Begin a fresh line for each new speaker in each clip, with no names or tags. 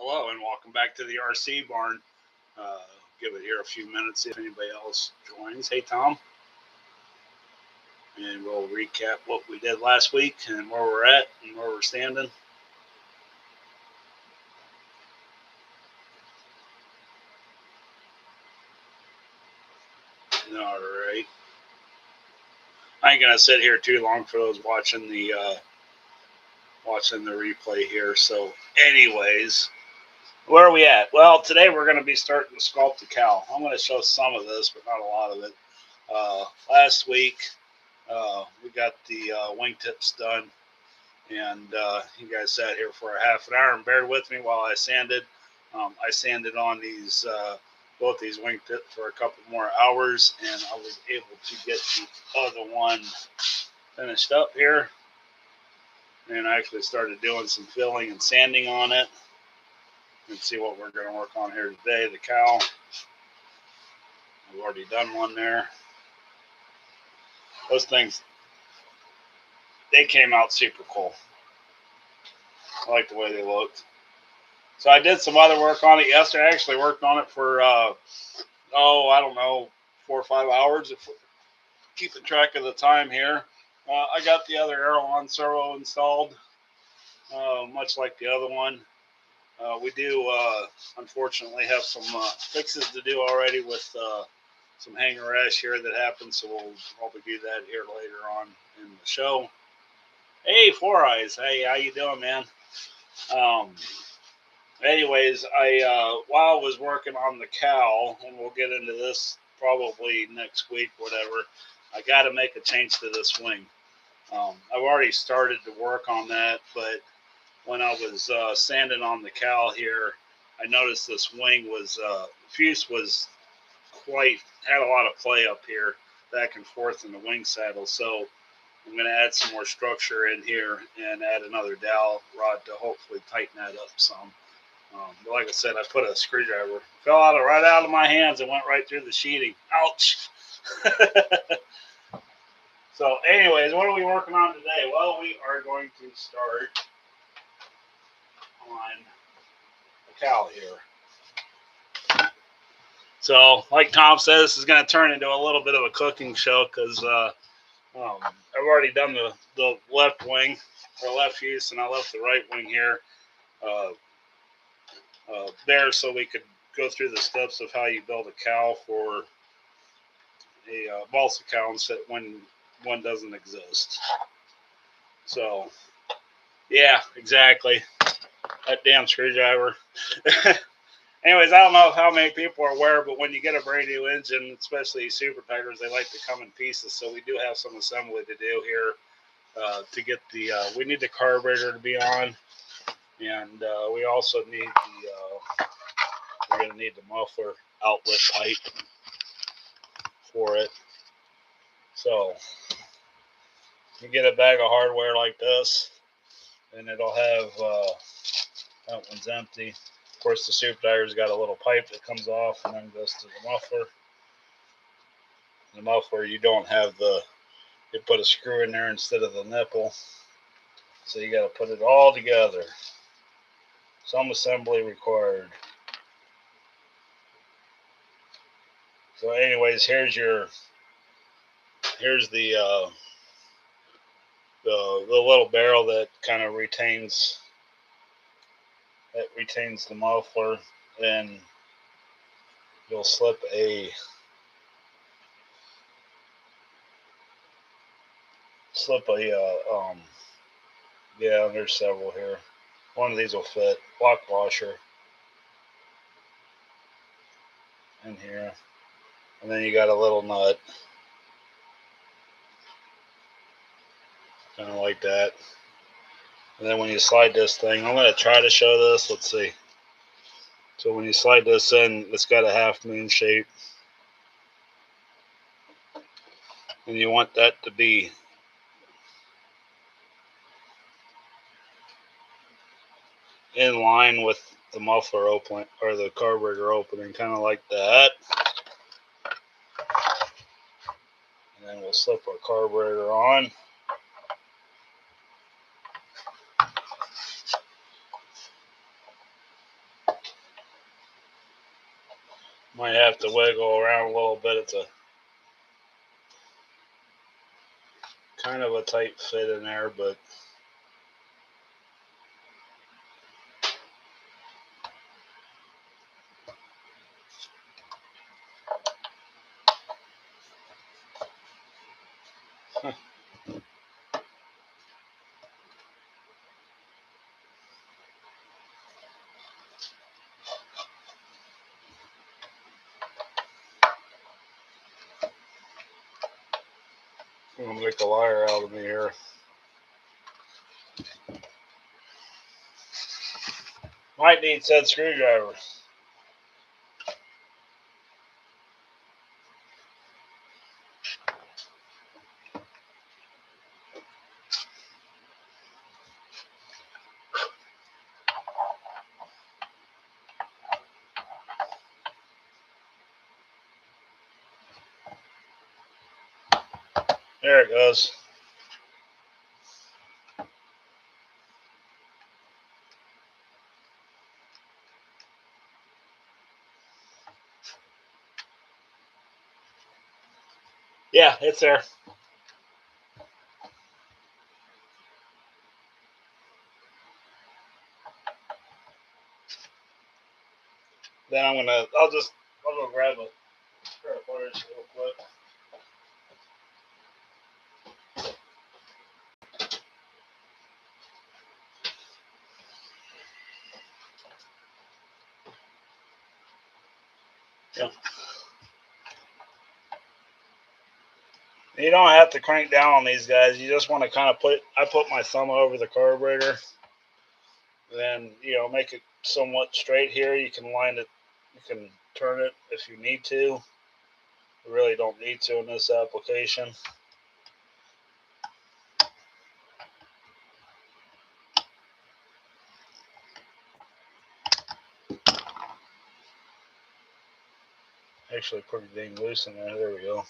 Hello and welcome back to the RC barn. Give it here a few minutes, see if anybody else joins. Hey, Tom. And we'll recap what we did last week and where we're at and where we're standing. All right. I ain't gonna sit here too long for those watching the replay here. So, anyways, where are we at? Well, today we're going to be starting to sculpt the cowl. I'm going to show some of this, but not a lot of it. Last week, we got the wingtips done, and you guys sat here for a half an hour and bared with me while I sanded. I sanded on these both these wingtips for a couple more hours, and I was able to get the other one finished up here. And I actually started doing some filling and sanding on it. Let's see what we're going to work on here today. The cowl. I've already done one there. Those things, they came out super cool. I like the way they looked. So I did some other work on it yesterday. I actually worked on it for, I don't know, 4 or 5 hours. If we're keeping track of the time here. I got the other Aerolon servo installed, much like the other one. We do, unfortunately, have some fixes to do already with some hanger rash here that happened, so we'll probably do that here later on in the show. Hey, Four Eyes. Hey, how you doing, man? Anyways, while I was working on the cowl, and we'll get into this probably next week, whatever, I got to make a change to this wing. I've already started to work on that, but when I was sanding on the cowl here, I noticed this wing was, fuse was had a lot of play up here, back and forth in the wing saddle. So I'm going to add some more structure in here and add another dowel rod to hopefully tighten that up some. But like I said, I put a screwdriver, fell right out of my hands and went right through the sheeting. Ouch! So anyways, what are we working on today? Well, we are going to start on the cowl here. So, like Tom said, this is going to turn into a little bit of a cooking show because I've already done the left wing, or left fuse, and I left the right wing here there so we could go through the steps of how you build a cowl for a balsa cowl instead when one doesn't exist. So, yeah, exactly. That damn screwdriver. Anyways, I don't know how many people are aware, but when you get a brand new engine, especially Super Tigers, they like to come in pieces. So we do have some assembly to do here to get the. We need the carburetor to be on, and we also need the. We're going to need the muffler outlet pipe for it. So you get a bag of hardware like this, and it'll have that one's empty. Of course, the Super Tiger's got a little pipe that comes off and then goes to the muffler. The muffler, you don't have you put a screw in there instead of the nipple. So you got to put it all together. Some assembly required. So anyways, here's the little barrel that kind of retains the muffler, and you'll slip a yeah, there's several here. One of these will fit. Block washer in here, and then you got a little nut, kind of like that. And then when you slide this thing, I'm going to try to show this. Let's see. So when you slide this in, it's got a half moon shape, and you want that to be in line with the muffler opening or the carburetor opening, kind of like that. And then we'll slip our carburetor on. Might have to wiggle around a little bit. It's a kind of a tight fit in there, but I'm gonna make a liar out of me here. Might need said screwdriver. There it goes. Yeah, it's there. Then I'll go grab a pair of pliers real quick. Yeah. You don't have to crank down on these guys. You just want to kind of I put my thumb over the carburetor. Then, make it somewhat straight here. You can line it, you can turn it if you need to. You really don't need to in this application. Actually pretty dang loose in there. There we go.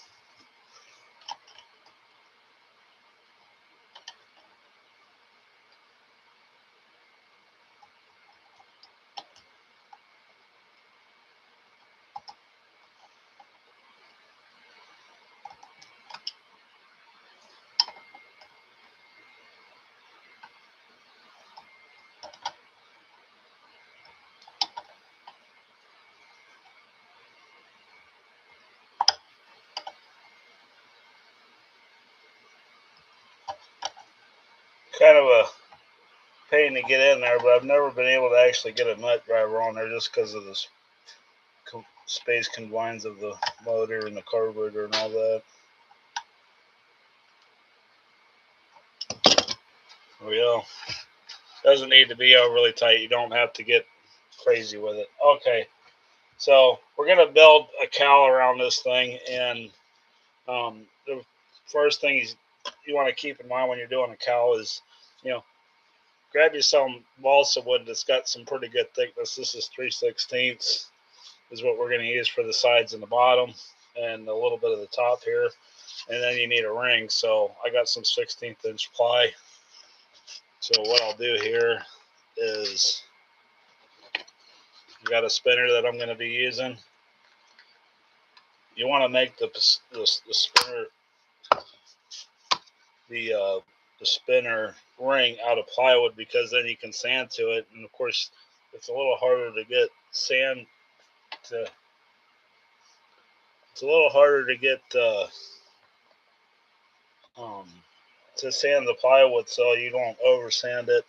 Kind of a pain to get in there, but I've never been able to actually get a nut driver on there just because of this space confines of the motor and the carburetor and all that. There we go. Doesn't need to be overly tight. You don't have to get crazy with it. Okay, so we're going to build a cowl around this thing, and the first thing you want to keep in mind when you're doing a cowl is, grab you some balsa wood that's got some pretty good thickness. This is 3/16 is what we're going to use for the sides and the bottom and a little bit of the top here. And then you need a ring. So I got some 16th inch ply. So what I'll do here is I got a spinner that I'm going to be using. You want to make the spinner the spinner ring out of plywood, because then you can sand to it, and of course it's a little harder to get sand to to sand the plywood so you don't over sand it.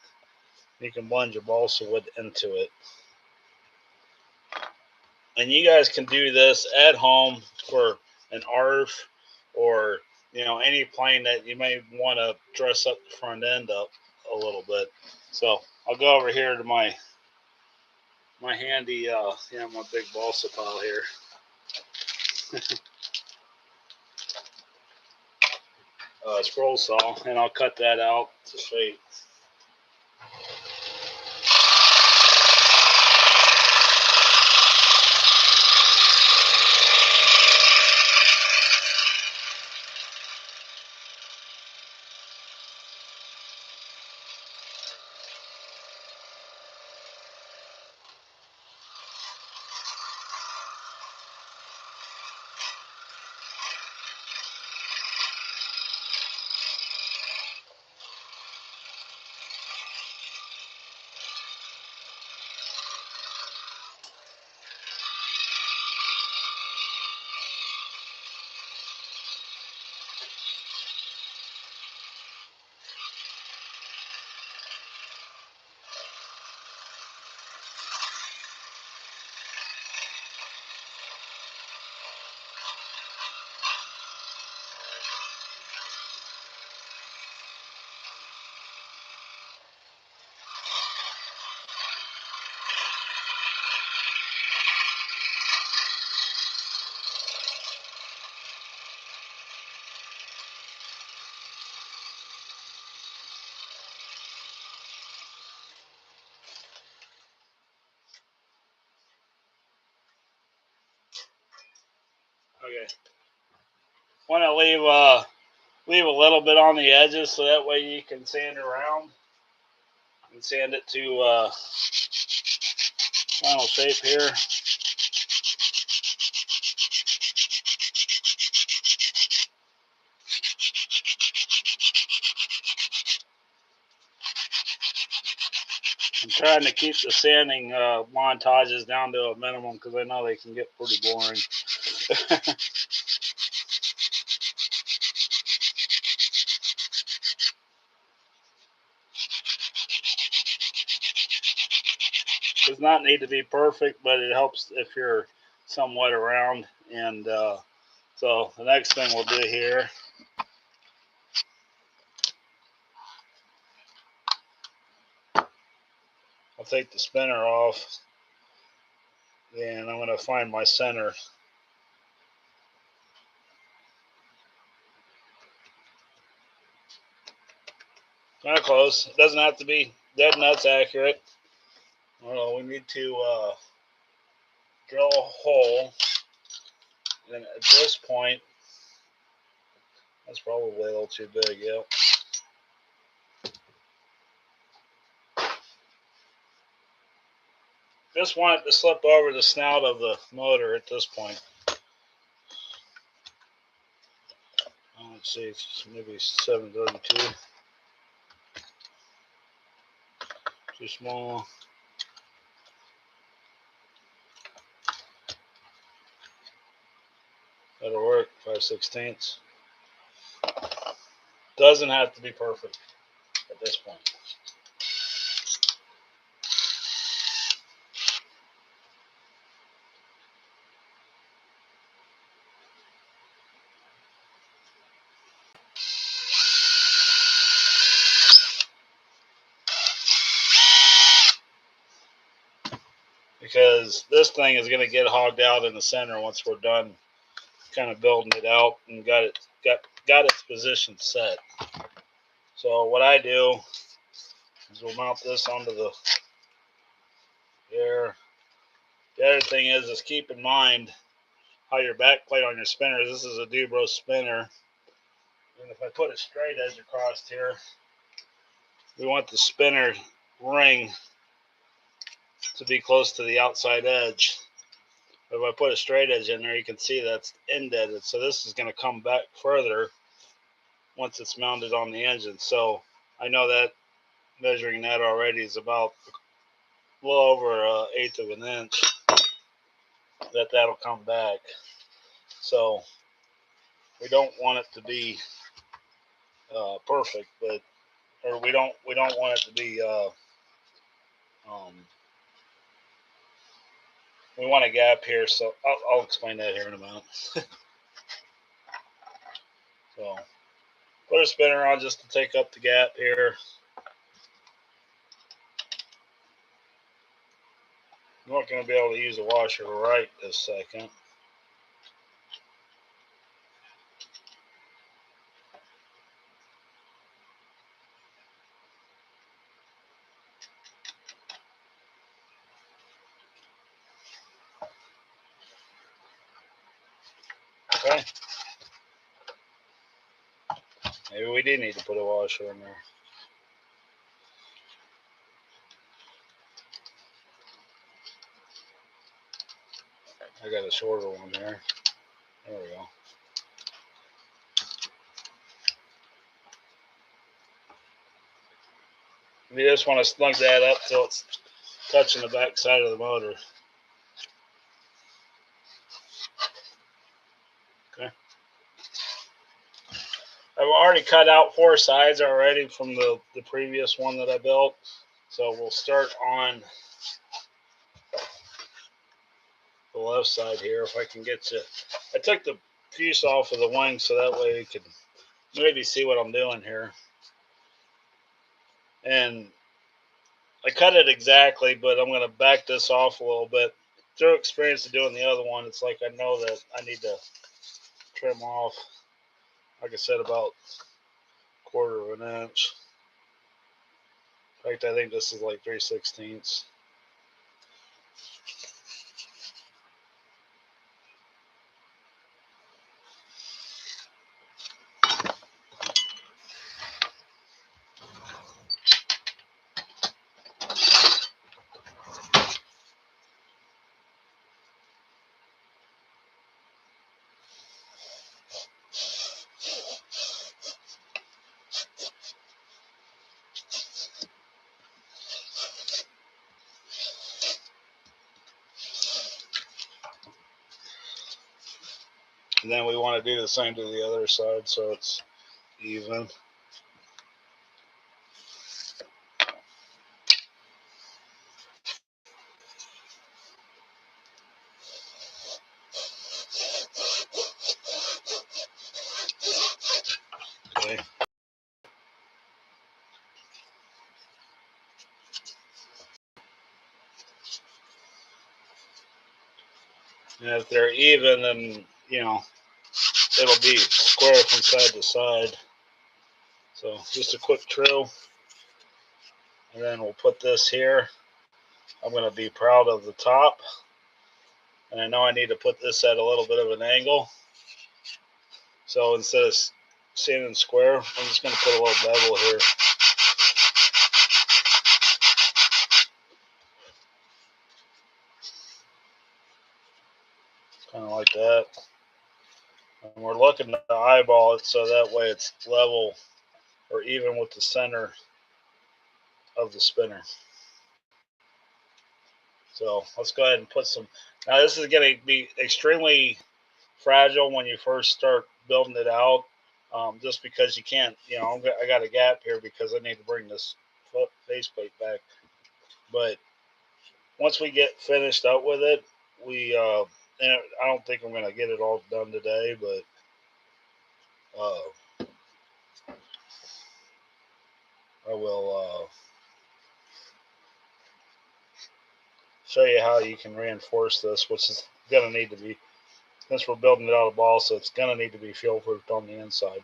You can blend your balsa wood into it, and you guys can do this at home for an ARF or any plane that you may want to dress up the front end up a little bit. So I'll go over here to my handy my big balsa pile here. Scroll saw, and I'll cut that out to shape. Okay. Want to leave a little bit on the edges so that way you can sand around and sand it to final shape here. I'm trying to keep the sanding montages down to a minimum because I know they can get pretty boring. Does not need to be perfect, but it helps if you're somewhat around. And so the next thing we'll do here, I'll take the spinner off, and I'm going to find my center. Kind of close. It doesn't have to be dead nuts accurate. We need to drill a hole, and at this point, that's probably a little too big, yeah. Just want it to slip over the snout of the motor at this point. Let's see, it's maybe 732. Too small. That'll work. 5/16. Doesn't have to be perfect at this point. Because this thing is going to get hogged out in the center once we're done kind of building it out and got its position set. So what I do is we'll mount this onto the air. The other thing is keep in mind how your back plate on your spinner. This is a Dubro spinner, and if I put a straight edge across here, we want the spinner ring to be close to the outside edge. If I put a straight edge in there, you can see that's indented. So this is going to come back further once it's mounted on the engine. So I know that measuring that already is about a little over 1/8 of an inch that'll come back. So we don't want it to be perfect, but we don't want it to be we want a gap here, so I'll explain that here in a minute. So put a spinner on just to take up the gap here. I'm not going to be able to use a washer right this second. Okay. Maybe we do need to put a washer in there. I got a shorter one there. There we go. You just want to snug that up till it's touching the back side of the motor. Okay. I've already cut out 4 sides already from the previous one that I built. So we'll start on the left side here if I can get you. I took the piece off of the wing so that way you can maybe see what I'm doing here. And I cut it exactly, but I'm going to back this off a little bit. Through experience of doing the other one, it's like I know that I need to trim off, like I said, about 1/4 of an inch. In fact, I think this is like 3/16. And then we want to do the same to the other side so it's even. Okay. And if they're even, then, you know, it'll be square from side to side. So just a quick drill. And then we'll put this here. I'm going to be proud of the top. And I know I need to put this at a little bit of an angle. So instead of standing square, I'm just going to put a little bevel here. Kind of like that. And we're looking to eyeball it so that way it's level or even with the center of the spinner. So let's go ahead and put some. Now this is going to be extremely fragile when you first start building it out, just because you can't, you know, I got a gap here because I need to bring this faceplate back. But once we get finished up with it, and I don't think I'm going to get it all done today, but I will show you how you can reinforce this, which is going to need to be, since we're building it out of balsa, it's going to need to be fuel proofed on the inside.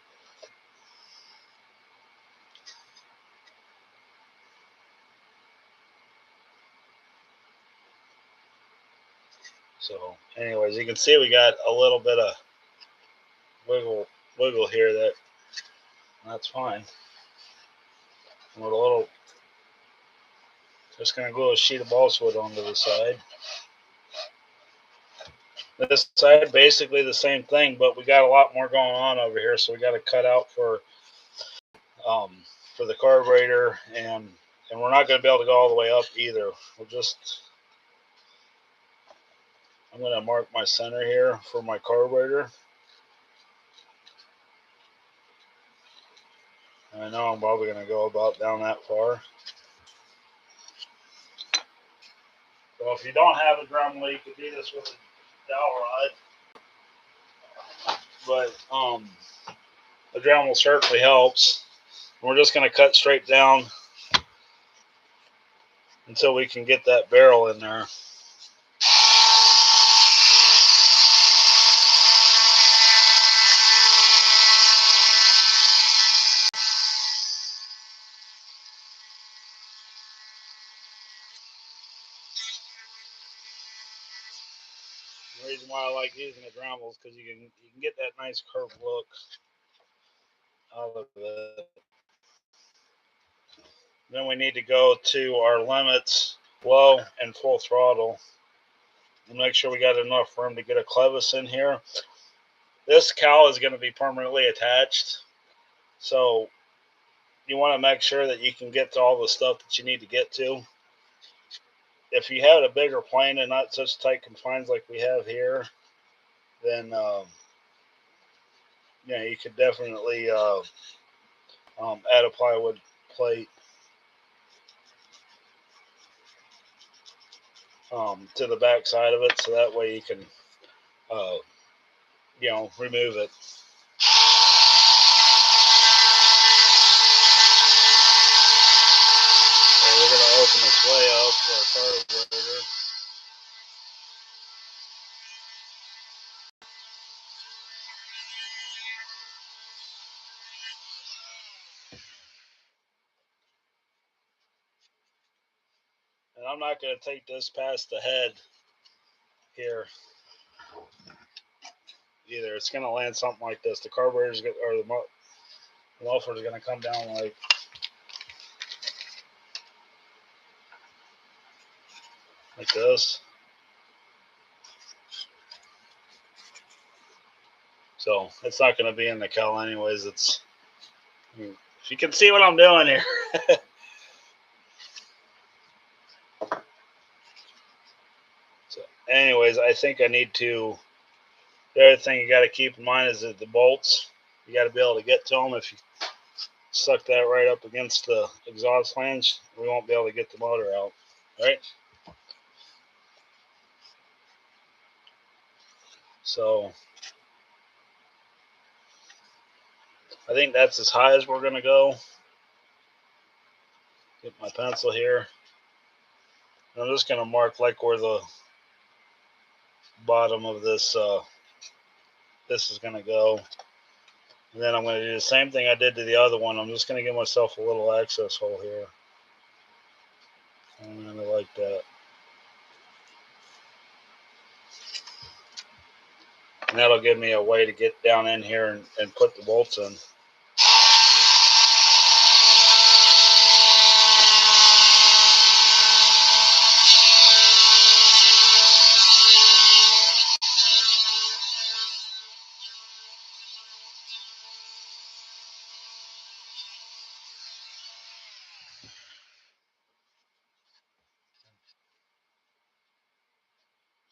So anyways, you can see we got a little bit of wiggle here. That's fine. And with a little, just going to glue a sheet of balsa wood onto the side. This side, basically the same thing, but we got a lot more going on over here, so we got to cut out for the carburetor, and we're not going to be able to go all the way up either. I'm going to mark my center here for my carburetor. And I know I'm probably going to go about down that far. So if you don't have a drum wheel, you could do this with a dowel rod. But the drum wheel certainly helps. We're just going to cut straight down until we can get that barrel in there. The reason why I like using a drum wheel is because you can get that nice curved look out of it. Then we need to go to our limits, low and full throttle, and make sure we got enough room to get a clevis in here. This cowl is going to be permanently attached, so you want to make sure that you can get to all the stuff that you need to get to. If you had a bigger plane and not such tight confines like we have here, then you could definitely add a plywood plate to the back side of it, so that way you can remove it. So we're going to open this way up for our carburetor. And I'm not going to take this past the head here either. It's going to land something like this. The carburetor's or the muffler's going to come down like this. So it's not going to be in the cowl anyways. If you can see what I'm doing here. So anyways, I think I need to The other thing you got to keep in mind is that the bolts, you got to be able to get to them. If you suck that right up against the exhaust flange, we won't be able to get the motor out, right? So I think that's as high as we're going to go. Get my pencil here. I'm just going to mark like where the bottom of this is going to go. And then I'm going to do the same thing I did to the other one. I'm just going to give myself a little access hole here. And I like that. And that'll give me a way to get down in here and put the bolts in.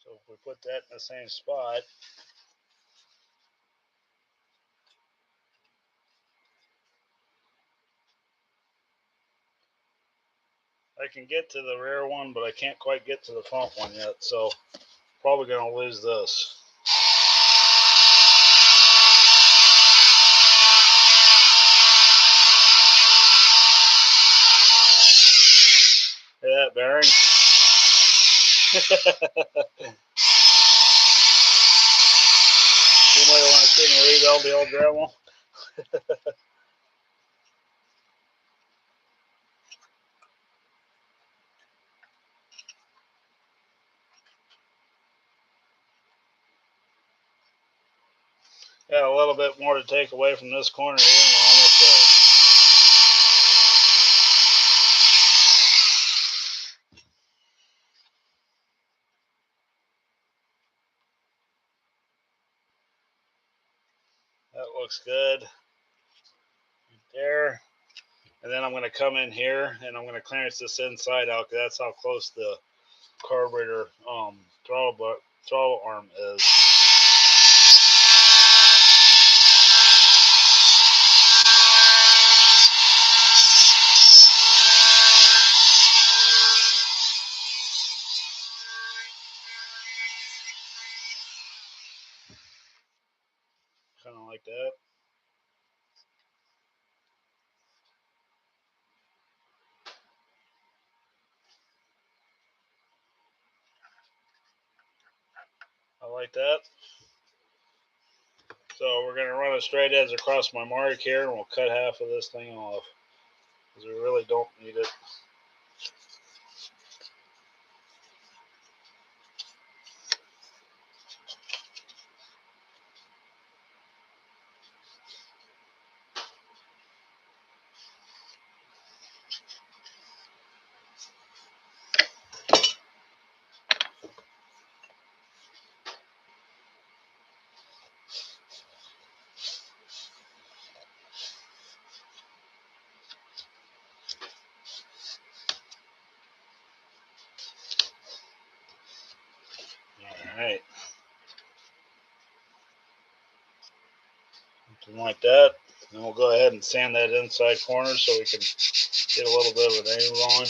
So if we put that in the same spot, I can get to the rear one, but I can't quite get to the front one yet. So probably going to lose this. Hear that bearing? You might want to see me rebuild the old Dremel. Got a little bit more to take away from this corner here, and we're almost there. That looks good. Right there. And then I'm going to come in here, and I'm going to clearance this inside out, because that's how close the carburetor throttle arm is. Kind of like that. I like that. So we're going to run a straight edge across my mark here, and we'll cut half of this thing off, because we really don't need it. Alright. Something like that. Then we'll go ahead and sand that inside corner so we can get a little bit of an angle on.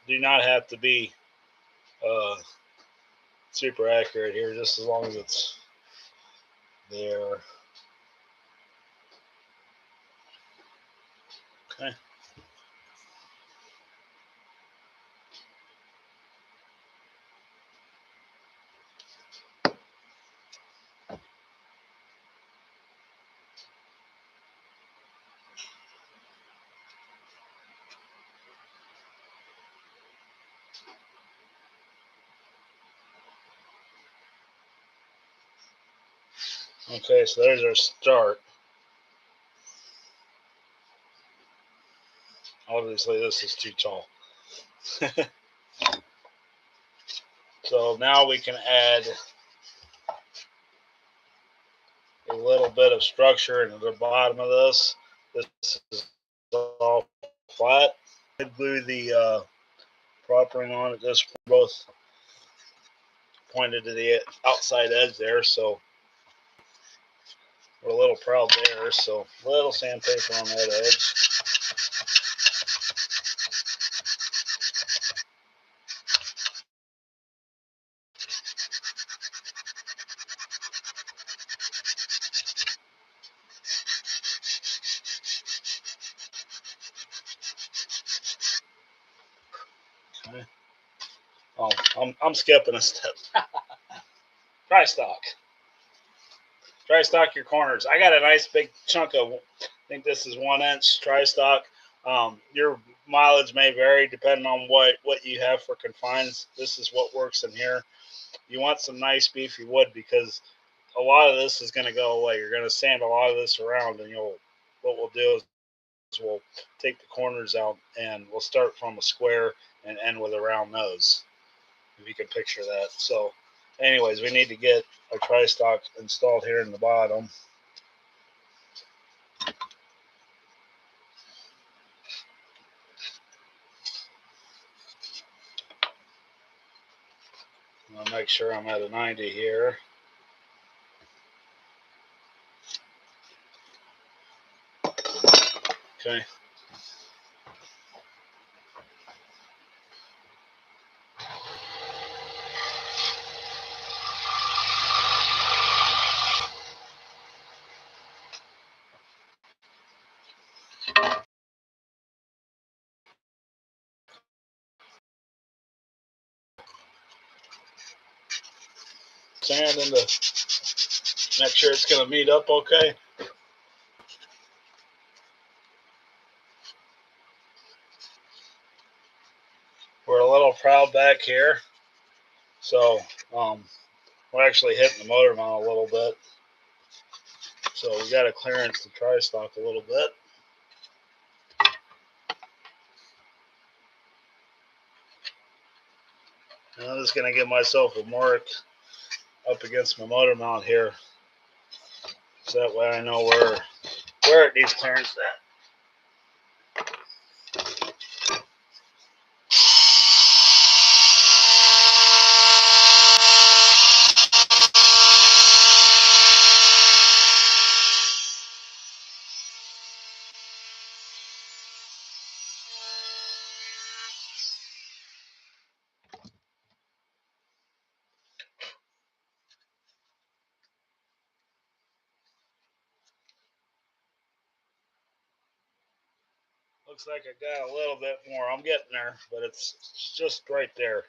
Do not have to be super accurate here, just as long as it's there. Okay. Okay, so there's our start. Obviously, this is too tall. So now we can add a little bit of structure into the bottom of this. This is all flat. I glue the prop ring on at this point, both pointed to the outside edge there, so we're a little proud there. So a little sandpaper on that edge. Okay. Oh, I'm skipping a step. Dry stock. Dry stock your corners. I got a nice big chunk of, I think this is 1 inch dry stock. Your mileage may vary depending on what you have for confines. This is what works in here. You want some nice beefy wood because a lot of this is going to go away. You're going to sand a lot of this around, and what we'll do is we'll take the corners out and we'll start from a square and end with a round nose, if you can picture that. So anyways, we need to get our tri-stock installed here in the bottom. I'll make sure I'm at a 90 here. Okay. Sand in the, make sure it's going to meet up okay. We're a little proud back here, so we're actually hitting the motor mount a little bit. So we got to clearance the tri-stock a little bit. And I'm just going to give myself a mark up against my motor mount here, so that way I know where it needs clearance at. Looks like I got a little bit more. I'm getting there, but it's just right there.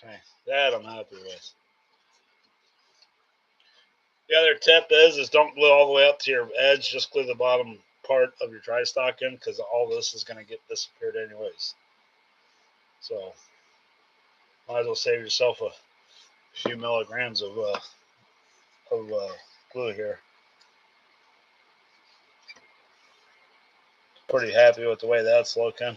Okay, that I'm happy with. The other tip is don't glue all the way up to your edge. Just glue the bottom part of your dry stock in, because all this is going to get disappeared anyways. So might as well save yourself a few milligrams of glue here. Pretty happy with the way that's looking.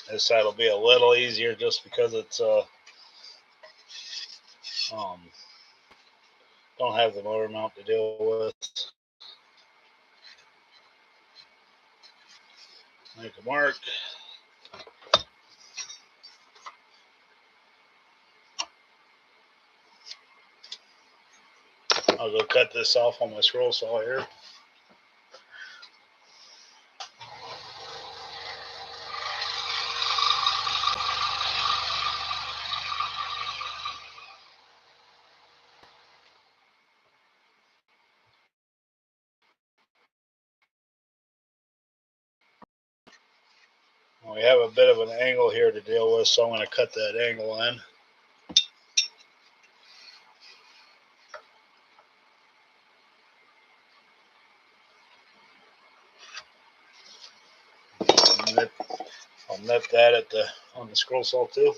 This side will be a little easier just because it's don't have the motor mount to deal with. Make a mark. I'll go cut this off on my scroll saw here. We have a bit of an angle here to deal with, so I'm going to cut that angle in. I'll nip that on the scroll saw too.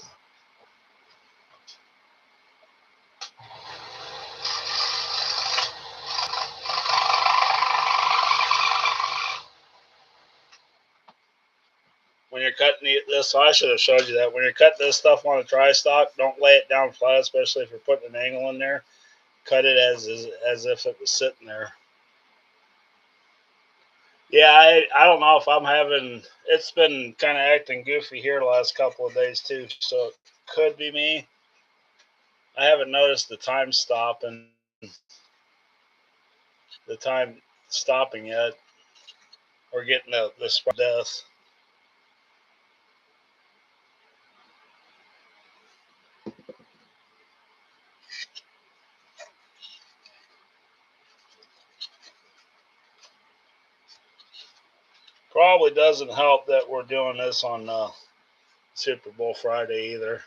when you're cutting this, so I should have showed you that. When you're cutting this stuff on a tri-stock, don't lay it down flat, especially if you're putting an angle in there. Cut it as if it was sitting there. Yeah, I don't know if I'm having, it's been kind of acting goofy here the last couple of days too, so it could be me. I haven't noticed the time stopping yet, or getting the spark death. Probably doesn't help that we're doing this on Super Bowl Friday either.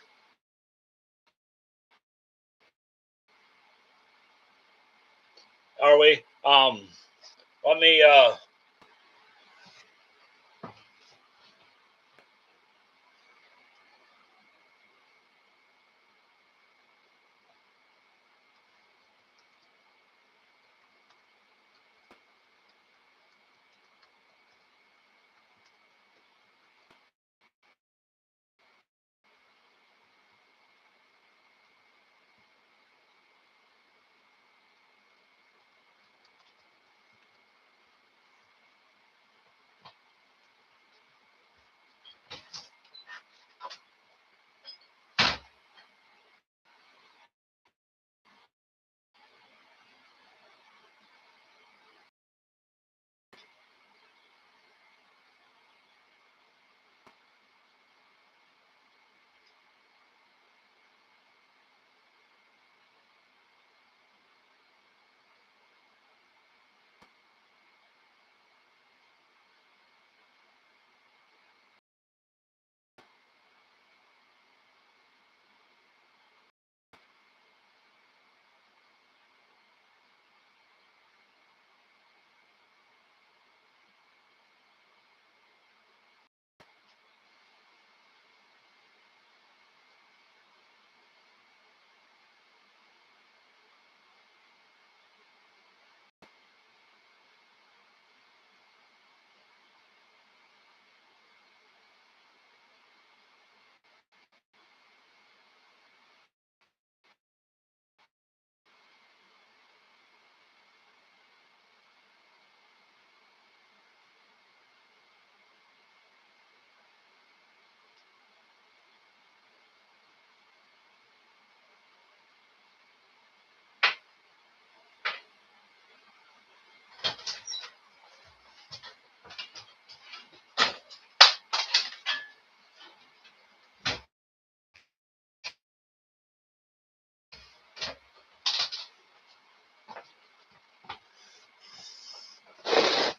Are we? Let me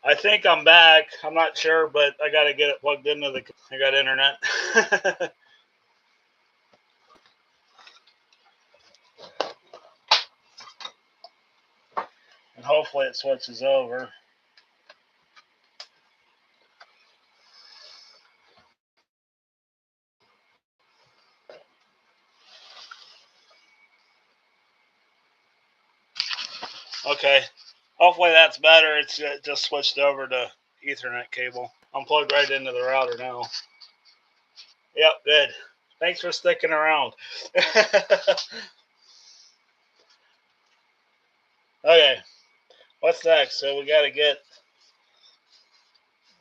I think I'm back. I'm not sure, but I got to get it plugged into I got internet. And hopefully it switches over. Okay. Hopefully that's better. It's just switched over to Ethernet cable. I'm plugged right into the router now. Yep, good. Thanks for sticking around. Okay, what's next? So we gotta get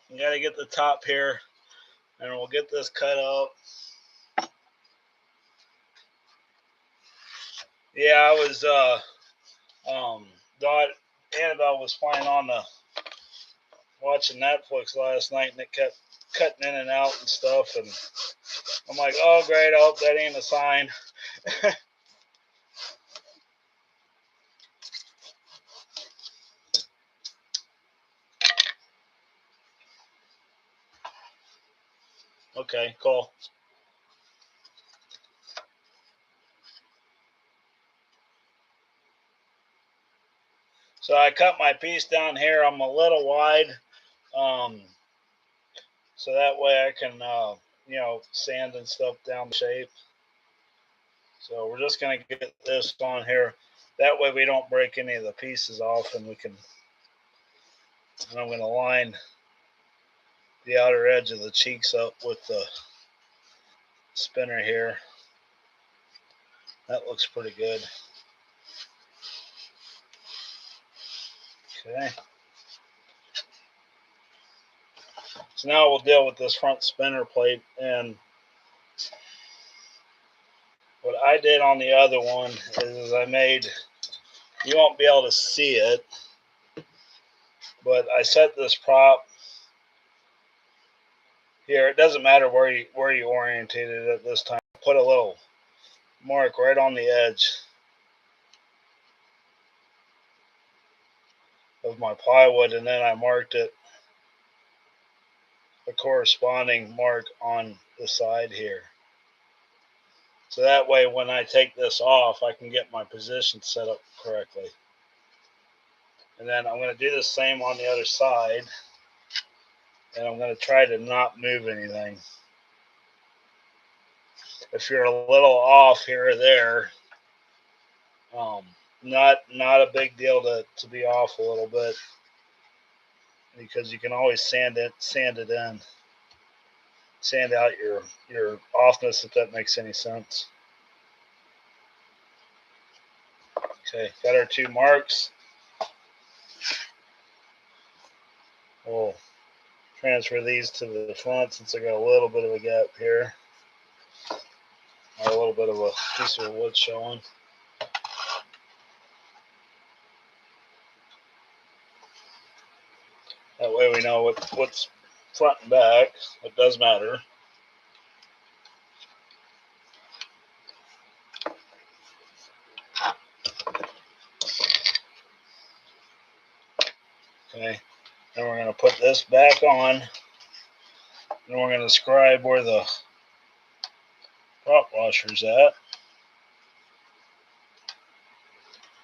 the top here, and we'll get this cut out. Yeah, I was Annabelle was playing on the watching Netflix last night, and it kept cutting in and out and stuff, and I'm like, oh great, I hope that ain't a sign. Okay, cool. So I cut my piece down here. I'm a little wide, so that way I can, sand and stuff down the shape. So we're just going to get this on here. That way we don't break any of the pieces off, and we can, and I'm going to line the outer edge of the cheeks up with the spinner here. That looks pretty good. Okay. So now we'll deal with this front spinner plate, and what I did on the other one is I made, you won't be able to see it, but I set this prop here. It doesn't matter where you orientate it at this time. Put a little mark right on the edge of my plywood, and then I marked it a corresponding mark on the side here. So that way when I take this off, I can get my position set up correctly. And then I'm going to do the same on the other side, and I'm going to try to not move anything. If you're a little off here or there, not a big deal to be off a little bit, because you can always sand it in, sand out your offness, if that makes any sense. Okay, got our two marks. We'll transfer these to the front since I got a little bit of a gap here, or a little bit of a piece of wood showing. That way we know what's front and back. It does matter. Okay, then we're going to put this back on, and we're going to scribe where the prop washer's at.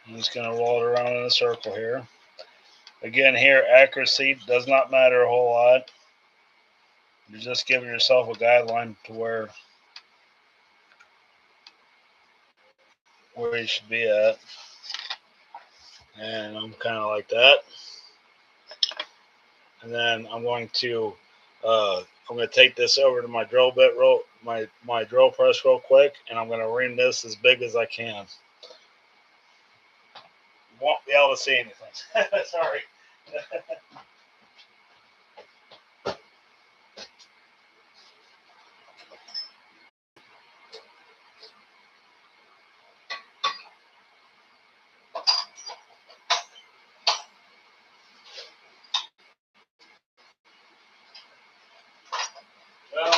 I'm just going to roll it around in a circle here. Again, here, accuracy does not matter a whole lot. You're just giving yourself a guideline to where you should be at. And I'm kind of like that. And then I'm going to take this over to my drill bit, my drill press real quick, and I'm going to ream this as big as I can. Won't be able to see anything. Sorry. Well,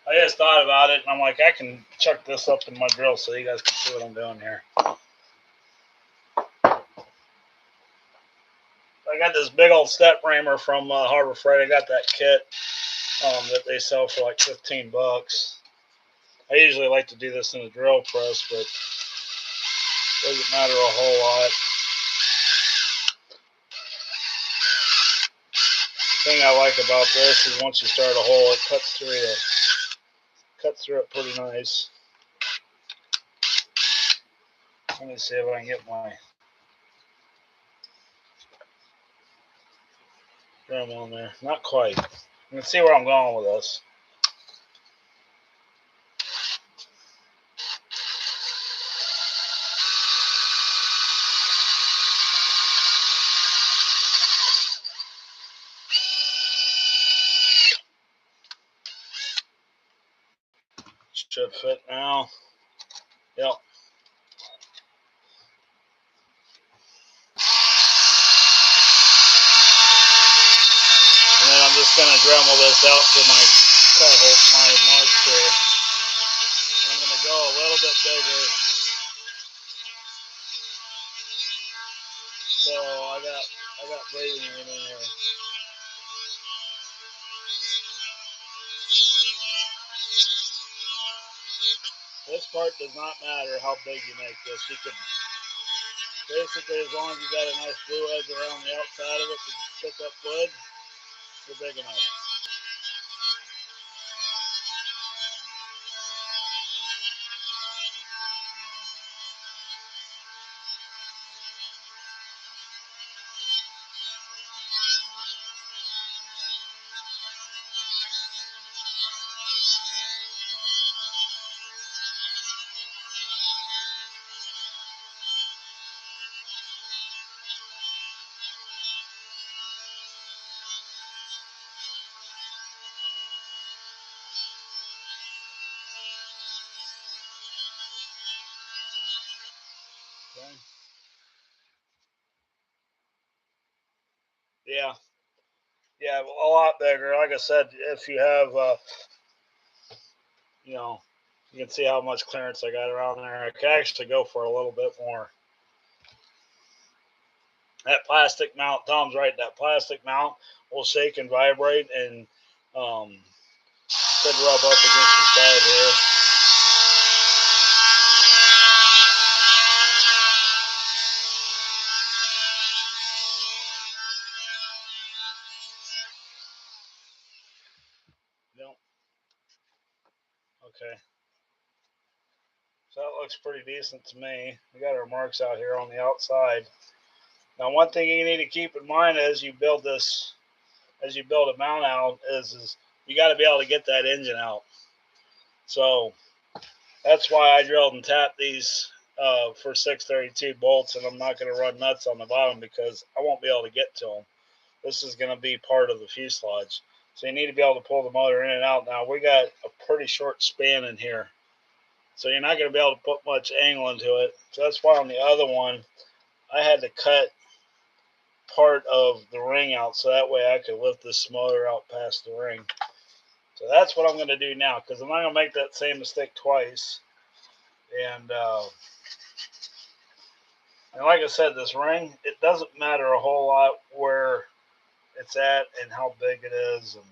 I just thought about it, and I'm like, I can chuck this up in my drill so you guys can see what I'm doing here. I got this big old step ramer from Harbor Freight. I got that kit that they sell for like 15 bucks. I usually like to do this in a drill press, but it doesn't matter a whole lot. The thing I like about this is once you start a hole, it cuts through it pretty nice. Let me see if I can get my drum on there. Not quite. You can see where I'm going with this. Should fit now. Yep. And then I'm just going to Dremel this out to my cut hole, my marks here. I'm going to go a little bit bigger. So I got breathing room in here. This part does not matter how big you make this. You can basically, as long as you got a nice blue edge around the outside of it to pick up wood, you're big enough. Yeah, yeah, a lot bigger. Like I said, if you have, you know, you can see how much clearance I got around there. I could actually go for a little bit more. That plastic mount, Tom's right. That plastic mount will shake and vibrate and could rub up against the side here. Nope. Okay. So that looks pretty decent to me. We got our marks out here on the outside. Now, one thing you need to keep in mind as you build this, as you build a mount out, is you got to be able to get that engine out. So that's why I drilled and tapped these for 632 bolts, and I'm not going to run nuts on the bottom because I won't be able to get to them. This is going to be part of the fuselage. So you need to be able to pull the motor in and out. Now, we got a pretty short span in here, so you're not going to be able to put much angle into it. So that's why on the other one, I had to cut part of the ring out so that way I could lift this motor out past the ring. So that's what I'm going to do now, because I'm not going to make that same mistake twice. And like I said, this ring, it doesn't matter a whole lot where it's at and how big it is and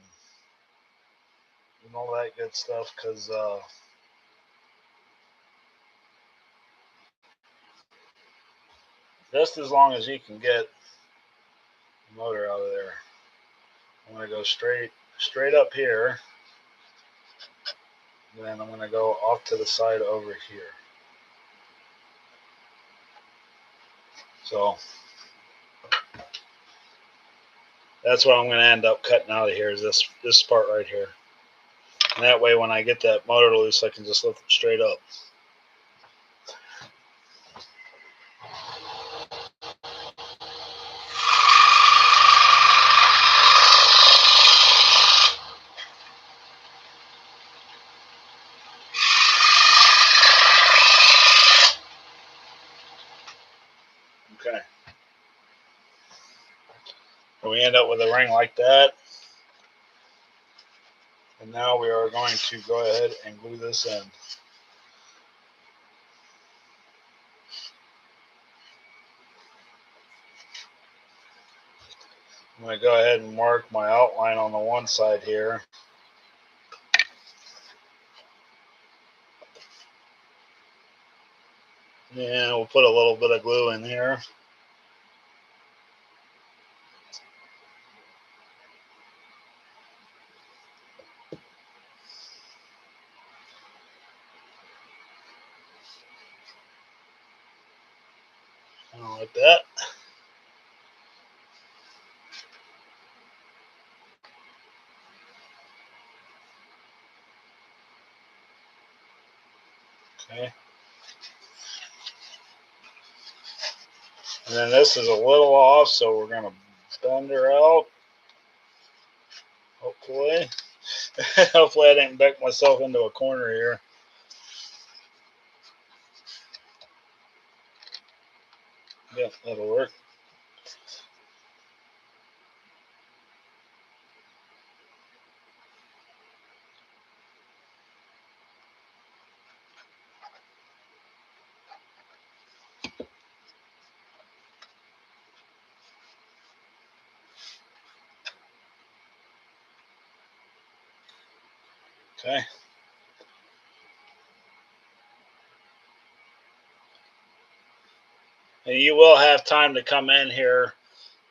all that good stuff, because just as long as you can get the motor out of there. I'm going to go straight up here, and then I'm going to go off to the side over here. So that's what I'm going to end up cutting out of here, is this part right here. And that way when I get that motor loose, I can just lift it straight up. Okay. And we end up with a ring like that. And now we are going to go ahead and glue this in. I'm going to go ahead and mark my outline on the one side here. And we'll put a little bit of glue in here. Like that. Okay. And then this is a little off, so we're going to bend her out. Hopefully. Hopefully I didn't back myself into a corner here. Yeah, that'll work. Okay. And you will have time to come in here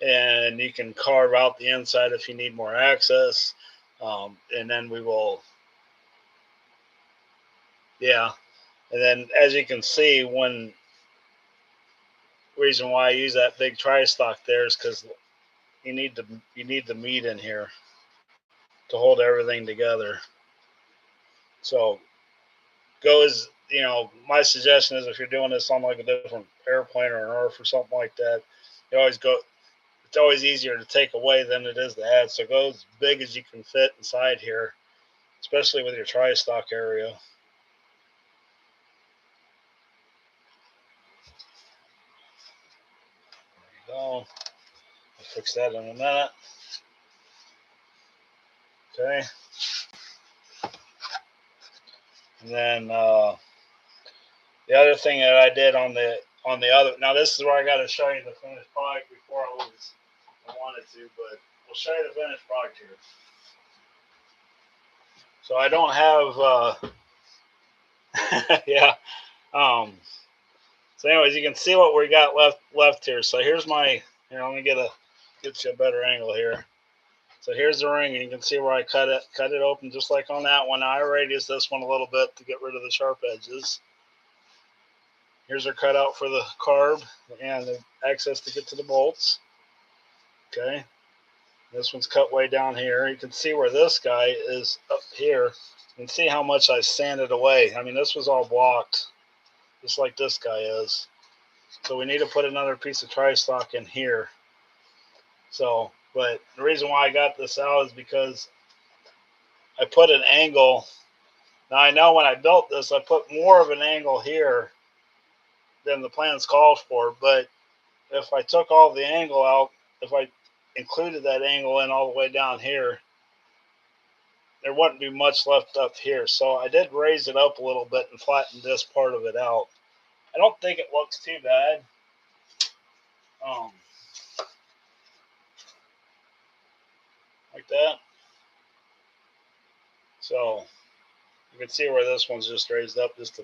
and you can carve out the inside if you need more access. And then we will, yeah. And then as you can see, reason why I use that big tri-stock there is because you need the meat in here to hold everything together. So my suggestion is if you're doing this on like a different airplane or an earth or something like that, it's always easier to take away than it is to add. So go as big as you can fit inside here, especially with your tri-stock area. There you go. fix that in a minute. Okay. And then the other thing that I did on the other, now this is where I got to show you the finished product before I wanted to, but we'll show you the finished product here. So I don't have, yeah. So anyways, you can see what we got left here. So here's my, here, let me get you a better angle here. So here's the ring, and you can see where I cut it open just like on that one. I radius this one a little bit to get rid of the sharp edges. Here's our cutout for the carb and the access to get to the bolts. Okay. This one's cut way down here. You can see where this guy is up here. You can see how much I sanded away. I mean, this was all blocked, just like this guy is. So we need to put another piece of tri-stock in here. So, but the reason why I got this out is because I put an angle. Now I know when I built this, I put more of an angle here than the plans called for. But if I took all the angle out, if I included that angle in all the way down here, there wouldn't be much left up here. So I did raise it up a little bit and flatten this part of it out. I don't think it looks too bad. Like that. So you can see where this one's just raised up just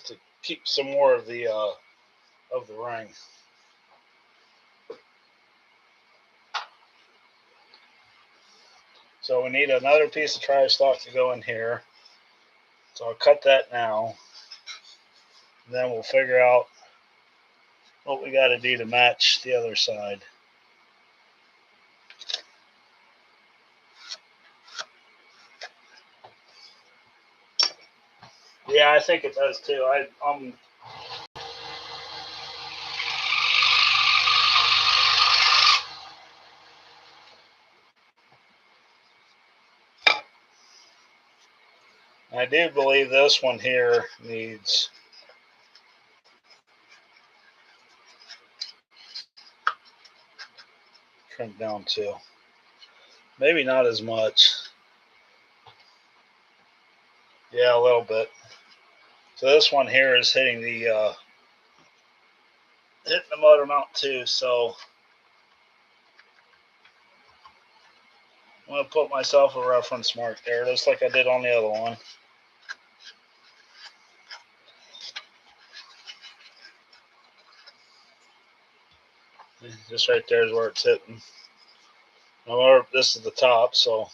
to keep some more of the ring. So we need another piece of tri-stock to go in here. So I'll cut that now. And then we'll figure out what we got to do to match the other side. Yeah, I think it does too. I do believe this one here needs trimmed down too. Maybe not as much. Yeah, a little bit. So this one here is hitting the motor mount too. So I'm going to put myself a reference mark there, just like I did on the other one. Just right there is where it's hitting. Now, this is the top, so.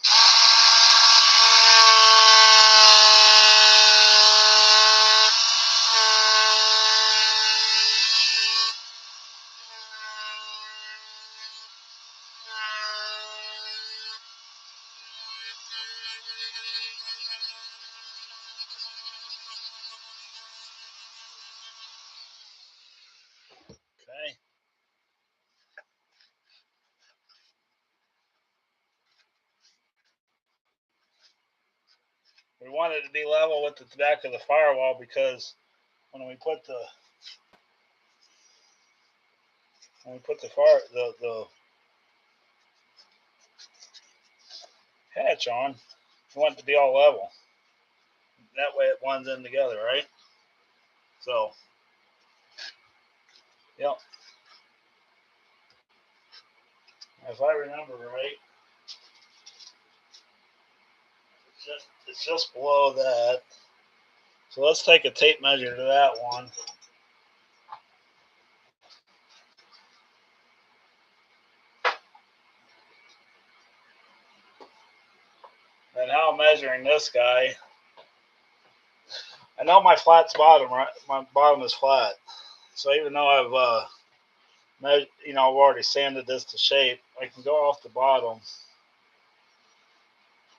Okay. We want it to be level with the back of the firewall because when we put the hatch on, we want it to be all level. That way it blends in together, right? So, yep. If I remember right, it's just below that. So let's take a tape measure to that one. And how I'm measuring this guy, I know my flat's bottom, right? My bottom is flat. So even though I've already sanded this to shape, I can go off the bottom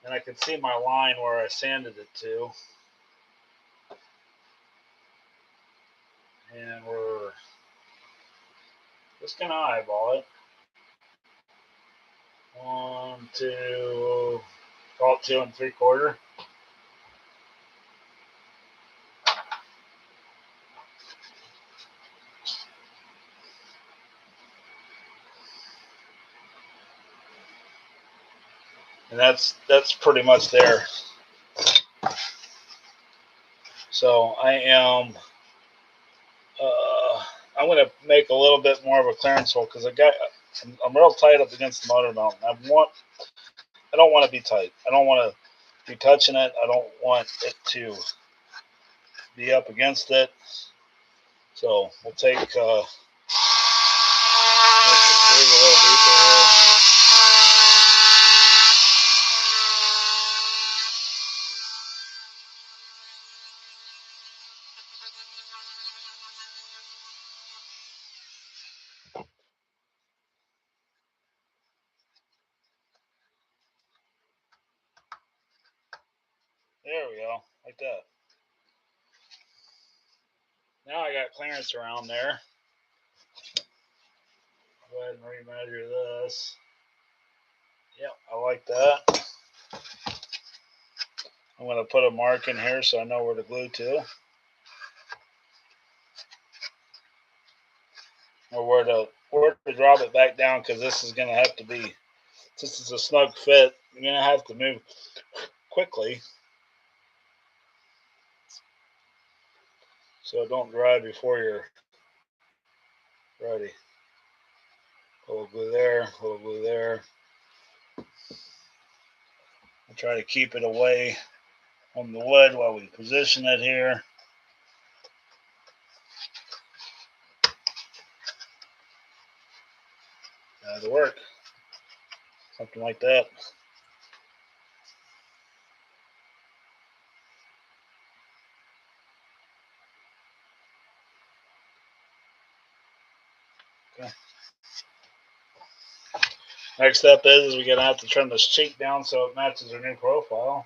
and I can see my line where I sanded it to. And we're just going to eyeball it. 1, 2, call it 2 3/4. And that's pretty much there. So I'm going to make a little bit more of a clearance hole because I'm real tight up against the motor mount. I don't want to be tight. I don't want to be touching it. I don't want it to be up against it. So we'll make the screws a little deeper here. There we go, like that. Now I got clearance around there. Go ahead and remeasure this. Yep, I like that. I'm going to put a mark in here so I know where to glue to. Or where to drop it back down, because this is going to have to be, since it's a snug fit, you're going to have to move quickly so it don't dry before you're ready. A little glue there, a little glue there. I'll try to keep it away from the wood while we position it here. That'll work. Something like that. Okay. Next step is we're going to have to trim this cheek down so it matches our new profile.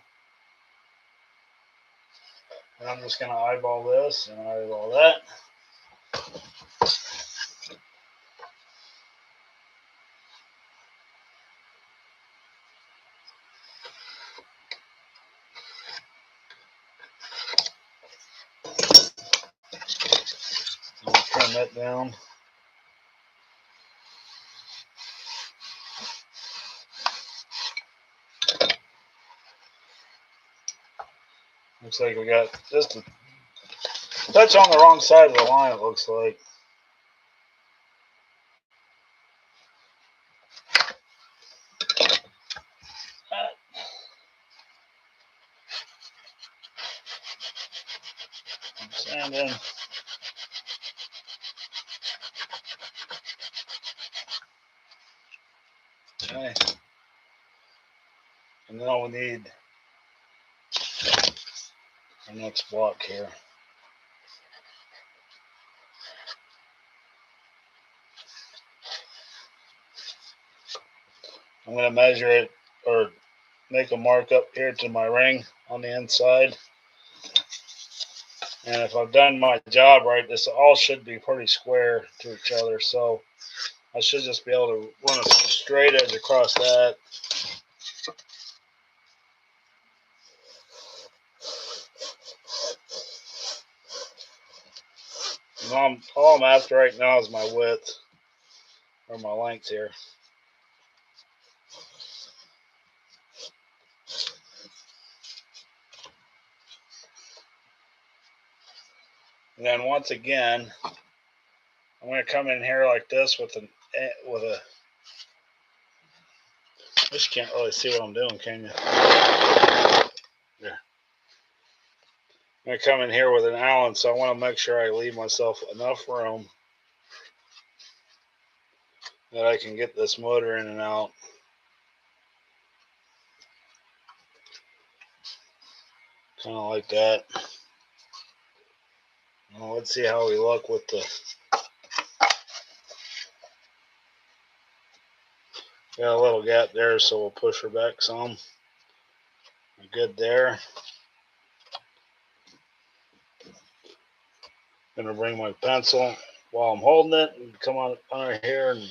And I'm just going to eyeball this and eyeball that. I'll trim that down. Looks like we got just a touch on the wrong side of the line, it looks like. Sand in. Okay. And now we need our next block here. I'm going to measure it or make a mark up here to my ring on the inside. And if I've done my job right, this all should be pretty square to each other. So I should just be able to run a straight edge across that. And all I'm after right now is my width or my length here. And then once again, I'm going to come in here like this with a. I just can't really see what I'm doing, can you? Yeah. I'm going to come in here with an Allen, so I want to make sure I leave myself enough room that I can get this motor in and out. Kind of like that. Well, let's see how we look with the. Got a little gap there, so we'll push her back some. We're good there. Gonna bring my pencil while I'm holding it and come on under here and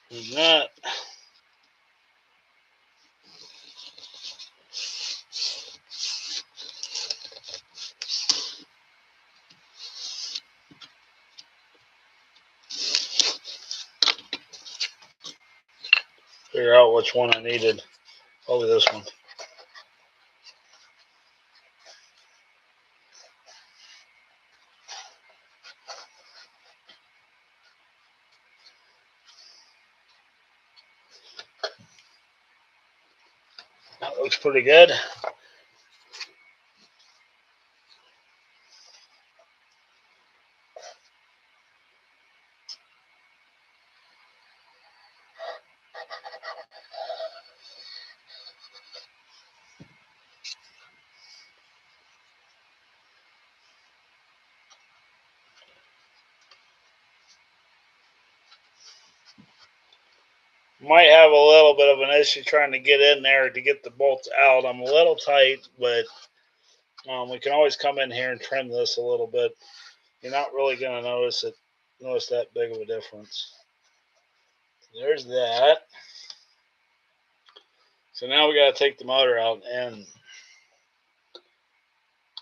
do that. figure out which one I needed. Probably this one. That looks pretty good. Might have a little bit of an issue trying to get in there to get the bolts out. I'm a little tight, but we can always come in here and trim this a little bit. You're not really going to notice that big of a difference. There's that. So now we got to take the motor out, and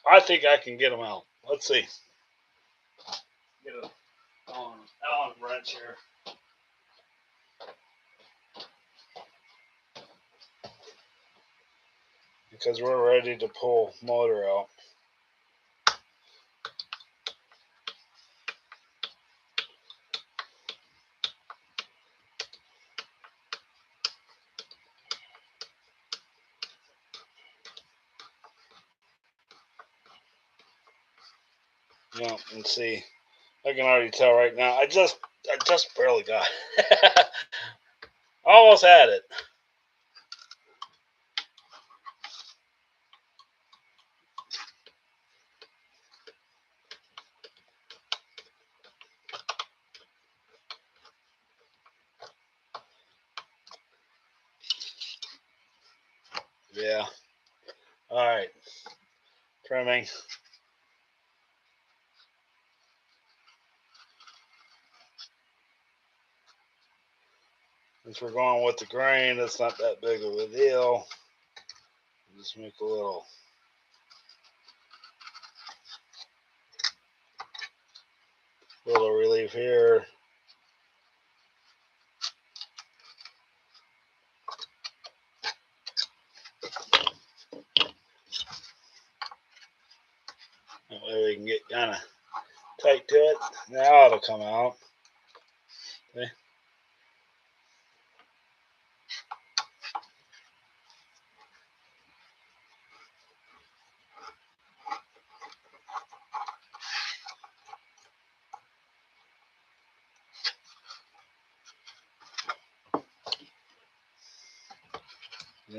I think I can get them out. Let's see. Get a Allen wrench here. Because we're ready to pull motor out. Yeah, and see, I can already tell right now. I just barely got it. Almost had it. Yeah. All right. Trimming. Since we're going with the grain, it's not that big of a deal. Just make a little relief here. That way we can get kind of tight to it. Now it'll come out. Okay.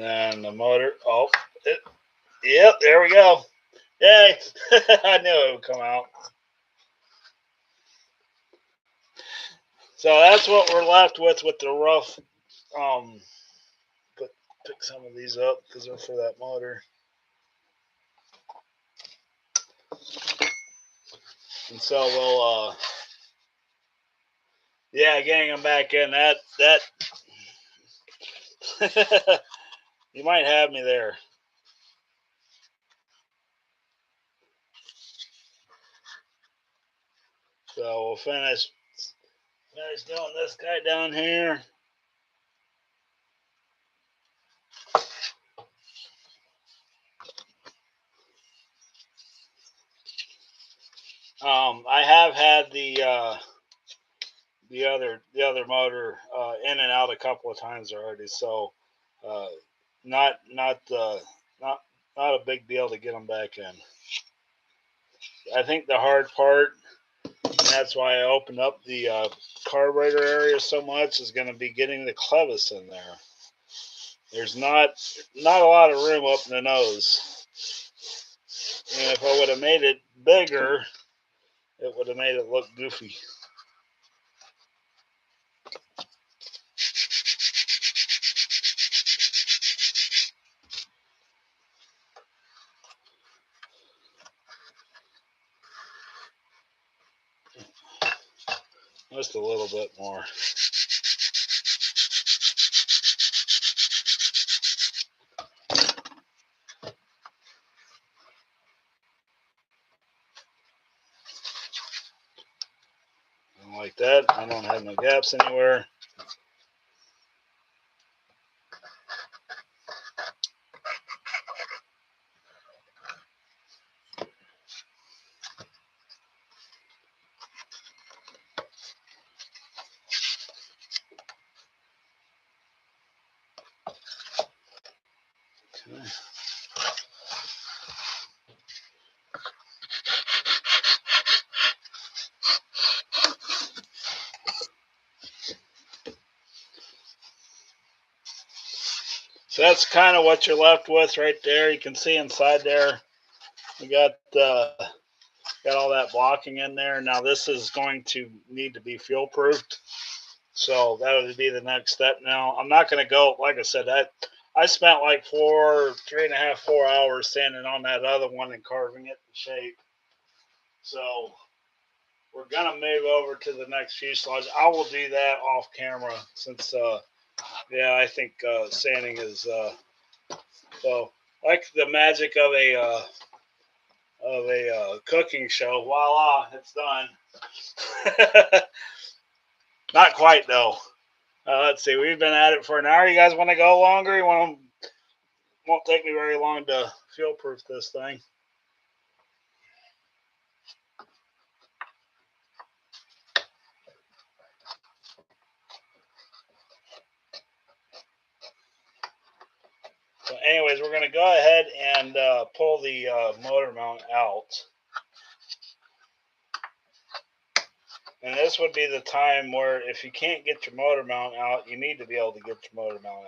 And the motor, yep, there we go. Yay! I knew it would come out. So that's what we're left with the rough. Pick some of these up because they're for that motor. And so we'll, yeah, getting them back in. That you might have me there. So we'll finish doing this guy down here. I have had the other motor in and out a couple of times already, so not a big deal to get them back in. I think the hard part, and that's why I opened up the carburetor area so much, is going to be getting the clevis in there. There's not a lot of room up in the nose, and if I would have made it bigger, it would have made it look goofy. Just a little bit more. Like that. I don't have no gaps anywhere. So that's kind of what you're left with right there. You can see inside there, we got all that blocking in there. Now this is going to need to be fuel proofed. So that would be the next step. Now I'm not going to go, like I said, I spent like 3.5, 4 hours standing on that other one and carving it in shape. So we're going to move over to the next fuselage. I will do that off camera since, yeah, I think sanding is, so like the magic of a cooking show. Voila, it's done. Not quite though. Let's see. We've been at it for an hour. You guys want to go longer? You want to? Won't take me very long to fuel proof this thing. So anyways, we're going to go ahead and pull the motor mount out. And this would be the time where if you can't get your motor mount out, you need to be able to get your motor mount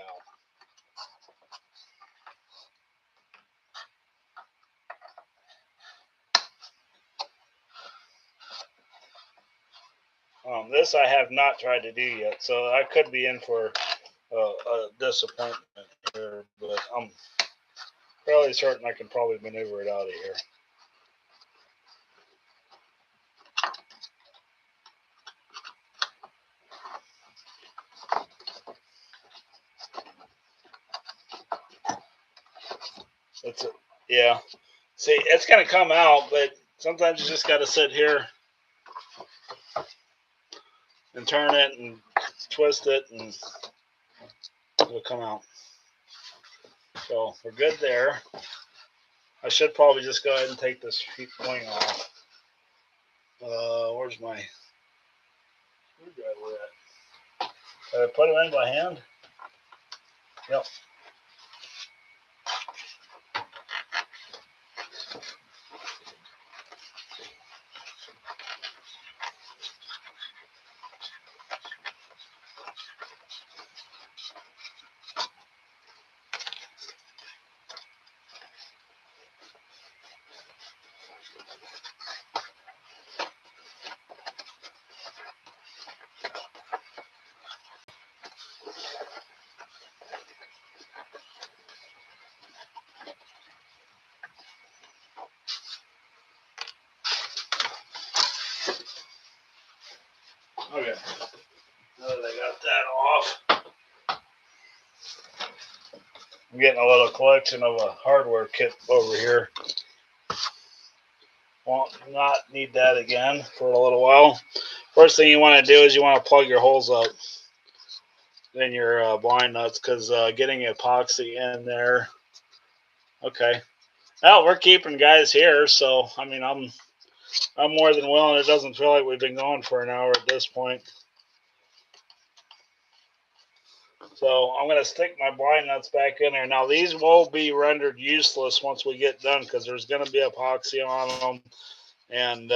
out. This I have not tried to do yet, so I could be in for a disappointment here, but I'm fairly certain I can probably maneuver it out of here. Yeah. See, it's going to come out, but sometimes you just got to sit here and turn it and twist it, and it'll come out. So we're good there. I should probably just go ahead and take this wing off. Where's my screwdriver at? Did I put it in by hand? Yep. Okay. Now that I got that off, I'm getting a little collection of a hardware kit over here. Won't not need that again for a little while. First thing you want to do is you want to plug your holes up in your blind nuts, because getting epoxy in there. Okay. Well, we're keeping guys here, so I mean I'm more than willing. It doesn't feel like we've been going for an hour at this point. So I'm going to stick my blind nuts back in there. Now these will be rendered useless once we get done, because there's going to be epoxy on them. And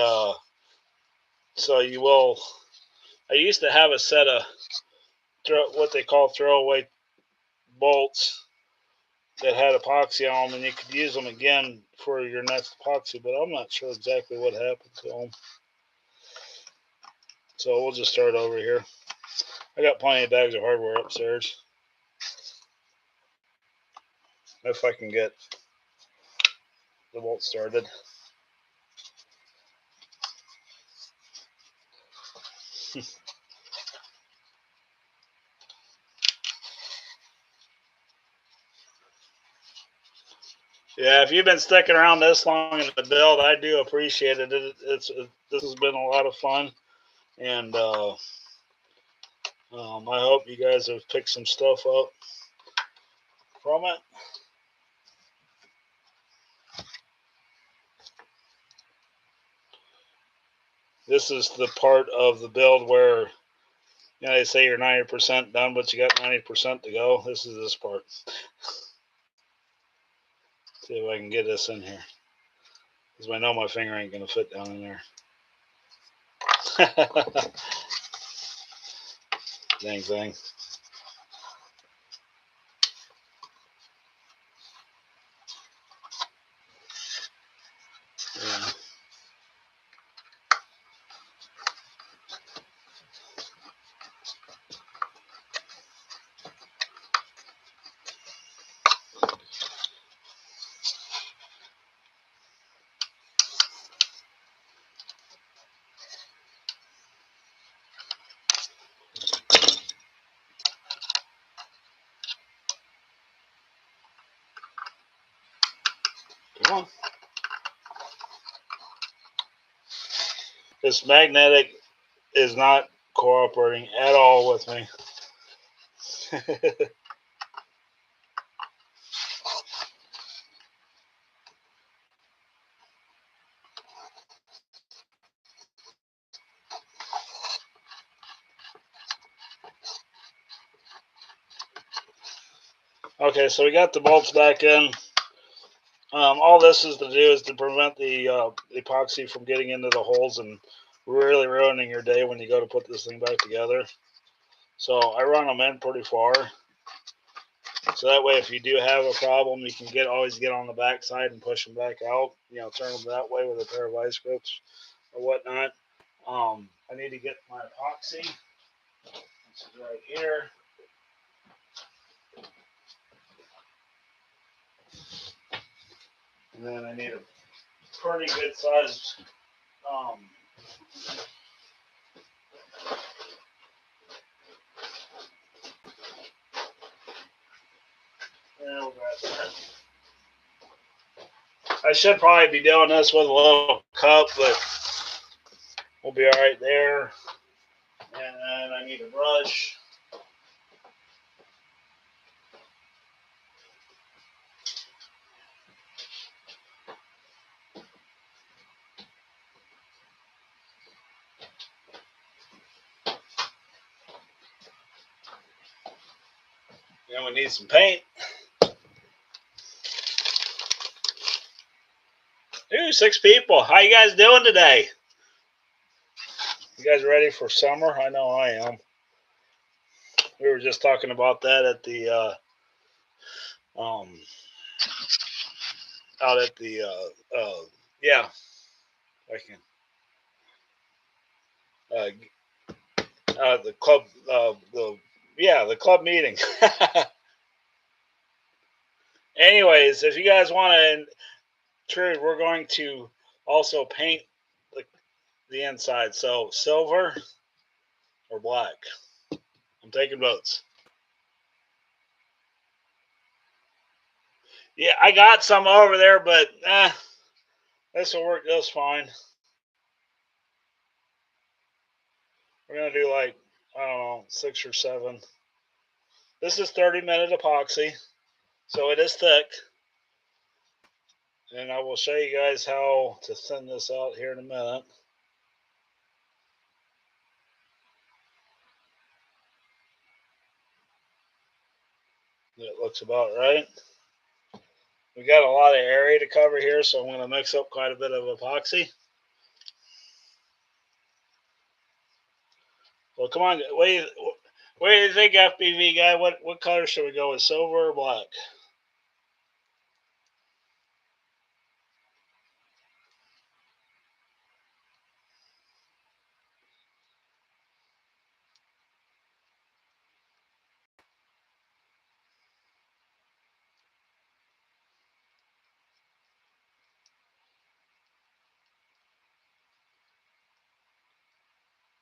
so you will, I used to have a set of what they call throwaway bolts that had epoxy on them, and you could use them again for your next epoxy, but I'm not sure exactly what happened to them. So we'll just start over here. I got plenty of bags of hardware upstairs. If I can get the bolt started. Yeah, if you've been sticking around this long in the build, I do appreciate it. This has been a lot of fun, and I hope you guys have picked some stuff up from it. This is the part of the build where, you know, they say you're 90% done, but you got 90% to go. This is this part. See if I can get this in here, because I know my finger ain't gonna fit down in there. Dang thing. This magnetic is not cooperating at all with me. Okay, so we got the bolts back in. All this is to do is to prevent the epoxy from getting into the holes and really ruining your day when you go to put this thing back together. So I run them in pretty far. So that way, if you do have a problem, you can always get on the back side and push them back out. You know, turn them that way with a pair of vice grips or whatnot. I need to get my epoxy. This is right here. And then I need a pretty good sized I should probably be doing this with a little cup, but we'll be all right there. And then I need a brush. And we need some paint. Ooh, 6 people. How you guys doing today? You guys ready for summer? I know I am. We were just talking about that at the out at the yeah, I can the club the club meeting. Anyways, if you guys want to intrude, we're going to also paint the inside. So silver or black. I'm taking votes. Yeah, I got some over there, but this will work just fine. We're going to do like, I don't know, 6 or 7. This is 30-minute epoxy, so it is thick. And I will show you guys how to thin this out here in a minute. It looks about right. We got a lot of area to cover here, so I'm going to mix up quite a bit of epoxy. Well, come on. What do you think, FPV guy? What color should we go with, silver or black?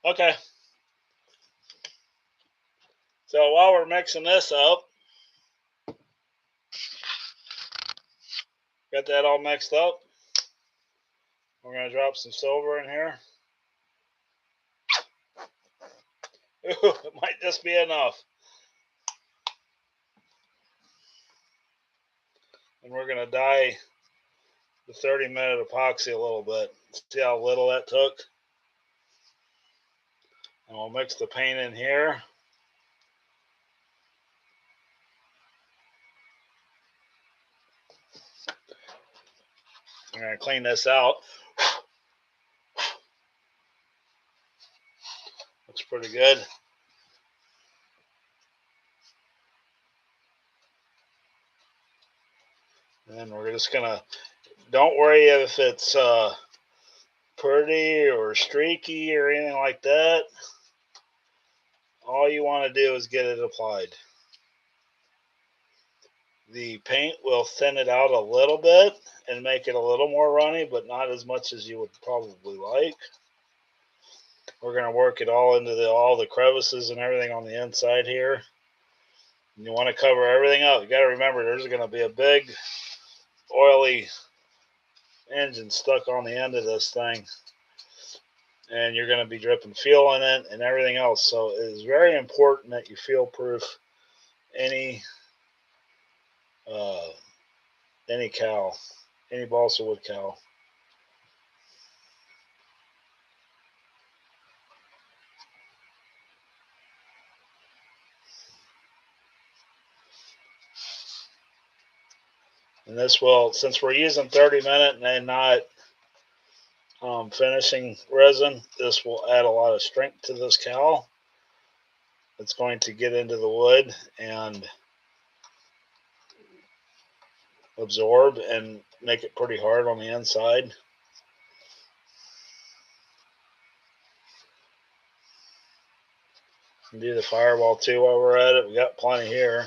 Okay. So while we're mixing this up, got that all mixed up. We're going to drop some silver in here. Ooh, it might just be enough. And we're going to dye the 30-minute epoxy a little bit. See how little that took? And we'll mix the paint in here. I'm going to clean this out. Looks pretty good. And we're just going to, don't worry if it's pretty or streaky or anything like that. All you want to do is get it applied. The paint will thin it out a little bit and make it a little more runny, but not as much as you would probably like. We're going to work it all into all the crevices and everything on the inside here. And you want to cover everything up. You got to remember there's going to be a big oily engine stuck on the end of this thing. and you're going to be dripping fuel in it and everything else. So it is very important that you fuel proof any cowl, any balsa wood cowl. And this will, since we're using 30-minute and not finishing resin, this will add a lot of strength to this cowl. It's going to get into the wood and absorb and make it pretty hard on the inside. And do the firewall too while we're at it. We got plenty here.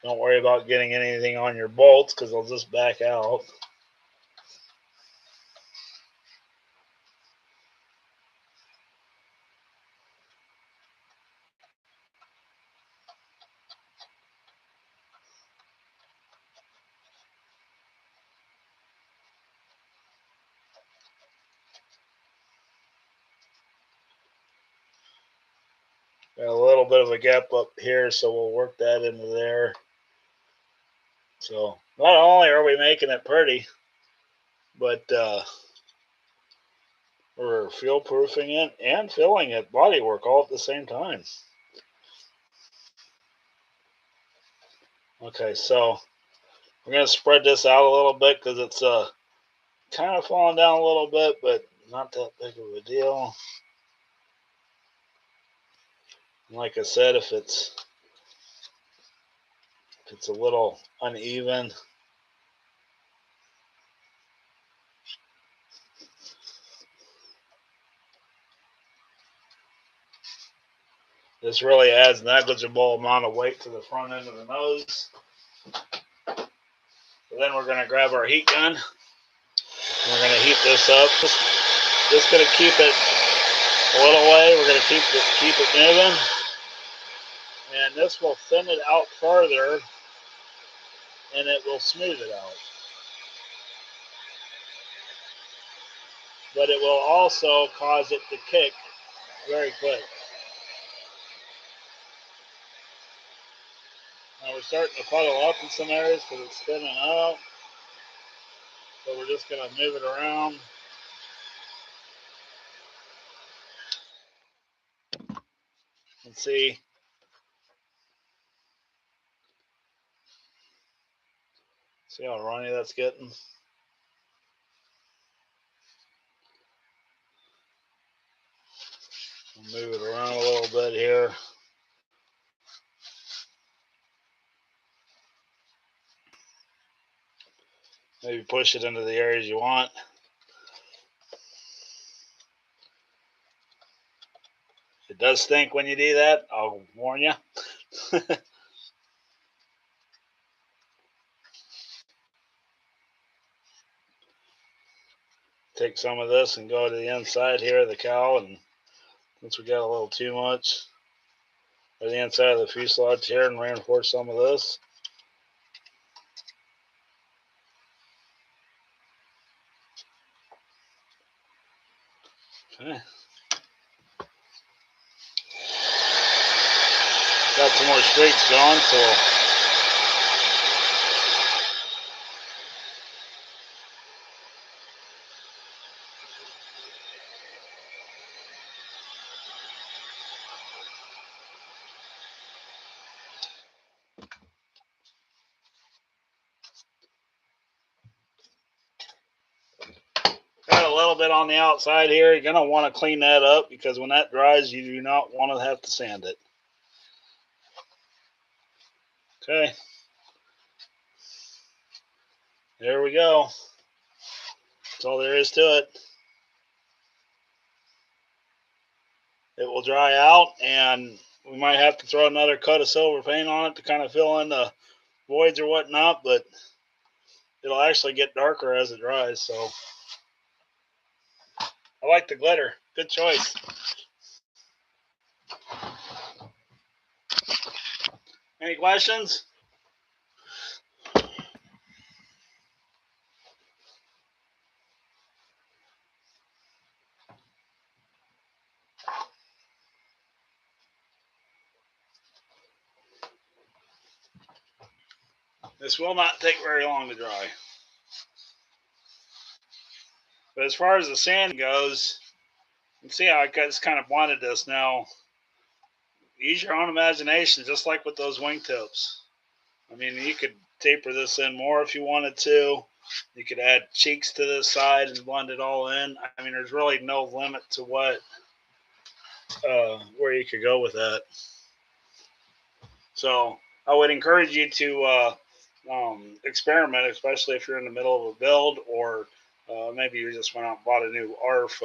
Don't worry about getting anything on your bolts because they'll just back out. Got a little bit of a gap up here, so we'll work that into there. So not only are we making it pretty, but we're fuel proofing it and filling it bodywork all at the same time. Okay, so we're going to spread this out a little bit because it's kind of falling down a little bit, but not that big of a deal. And like I said, if it's a little uneven, this really adds negligible amount of weight to the front end of the nose. So then we're going to grab our heat gun. And we're going to heat this up. Just going to keep it a little way. We're going to keep it moving. And this will thin it out further, and it will smooth it out. But it will also cause it to kick very quick. Now we're starting to puddle up in some areas because it's thinning out. So we're just going to move it around. And see how runny that's getting. We'll move it around a little bit here. Maybe push it into the areas you want. It does stink when you do that, I'll warn you. Take some of this and go to the inside here of the cowl, and since we got a little too much, or the inside of the fuselage here, and reinforce some of this. Okay. Got some more streaks going, so got a little bit on the outside here. You're going to want to clean that up because when that dries, you do not want to have to sand it. Okay. There we go. That's all there is to it. It will dry out, and we might have to throw another coat of silver paint on it to kind of fill in the voids or whatnot, but it'll actually get darker as it dries. So I like the glitter. Good choice. Any questions? This will not take very long to dry. But as far as the sand goes, you see how I just kind of blended this now. Use your own imagination, just like with those wingtips. I mean, you could taper this in more if you wanted to. You could add cheeks to this side and blend it all in. I mean, there's really no limit to what where you could go with that. So I would encourage you to experiment, especially if you're in the middle of a build, or maybe you just went out and bought a new ARF,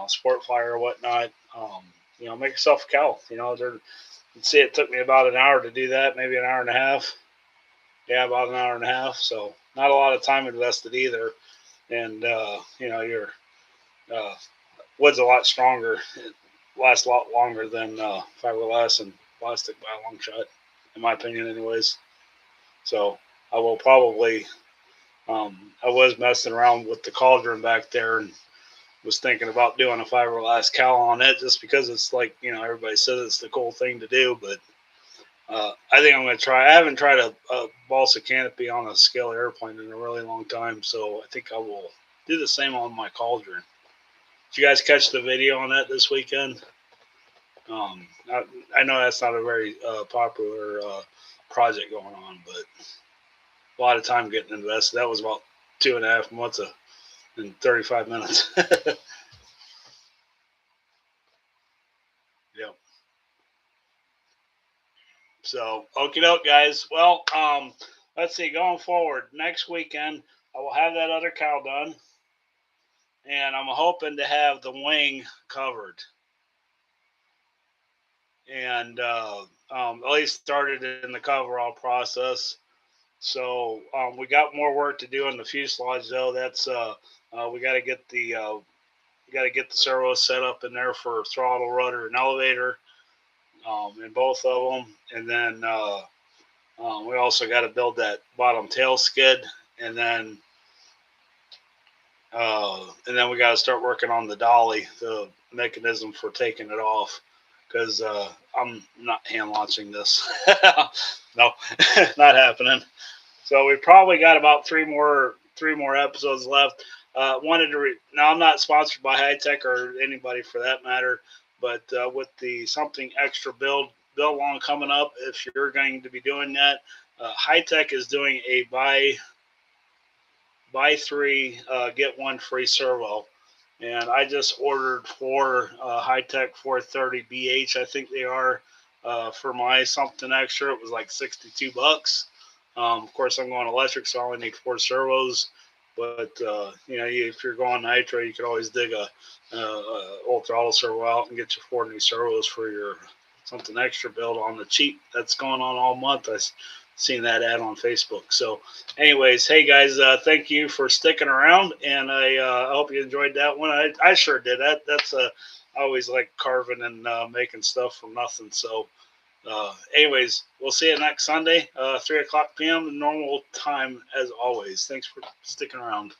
sport flyer or whatnot. Make yourself a cowl. You see, it took me about an hour to do that, maybe an hour and a half. Yeah, about an hour and a half. So not a lot of time invested either. And your wood's a lot stronger. It lasts a lot longer than fiberglass and plastic by a long shot, in my opinion, anyways. So I will probably. I was messing around with the cauldron back there and was thinking about doing a fiberglass cowl on it, just because it's like, everybody says it's the cool thing to do. But I think I'm going to try. I haven't tried a balsa canopy on a scale airplane in a really long time, so I think I will do the same on my cauldron. Did you guys catch the video on that this weekend? I know that's not a very popular project going on, but a lot of time getting invested. That was about 2.5 months in 35 minutes. Yep. So, okie doke, guys. Well, let's see. Going forward, next weekend, I will have that other cowl done, and I'm hoping to have the wing covered, and at least started in the coverall process. So we got more work to do in the fuselage, though. That's we got to get the servos set up in there for throttle, rudder, and elevator, in both of them, and then we also got to build that bottom tail skid, and then we got to start working on the dolly, the mechanism for taking it off, because I'm not hand launching this. No, not happening. So we probably got about three more episodes left. Now I'm not sponsored by High Tech or anybody for that matter, but with the something extra build along coming up, if you're going to be doing that, High Tech is doing a buy 3 get 1 free servo, and I just ordered 4 High Tech 430 BH. I think they are for my something extra. It was like $62. Of course, I'm going electric, so I only need 4 servos. But if you're going nitro, you could always dig a old throttle servo out and get your 4 new servos for your something extra build on the cheap. That's going on all month. I've seen that ad on Facebook. So, anyways, hey guys, thank you for sticking around, and I hope you enjoyed that one. I sure did. That's I always like carving and making stuff from nothing. So. Anyways, we'll see you next Sunday, 3 o'clock p.m. normal time as always. Thanks for sticking around.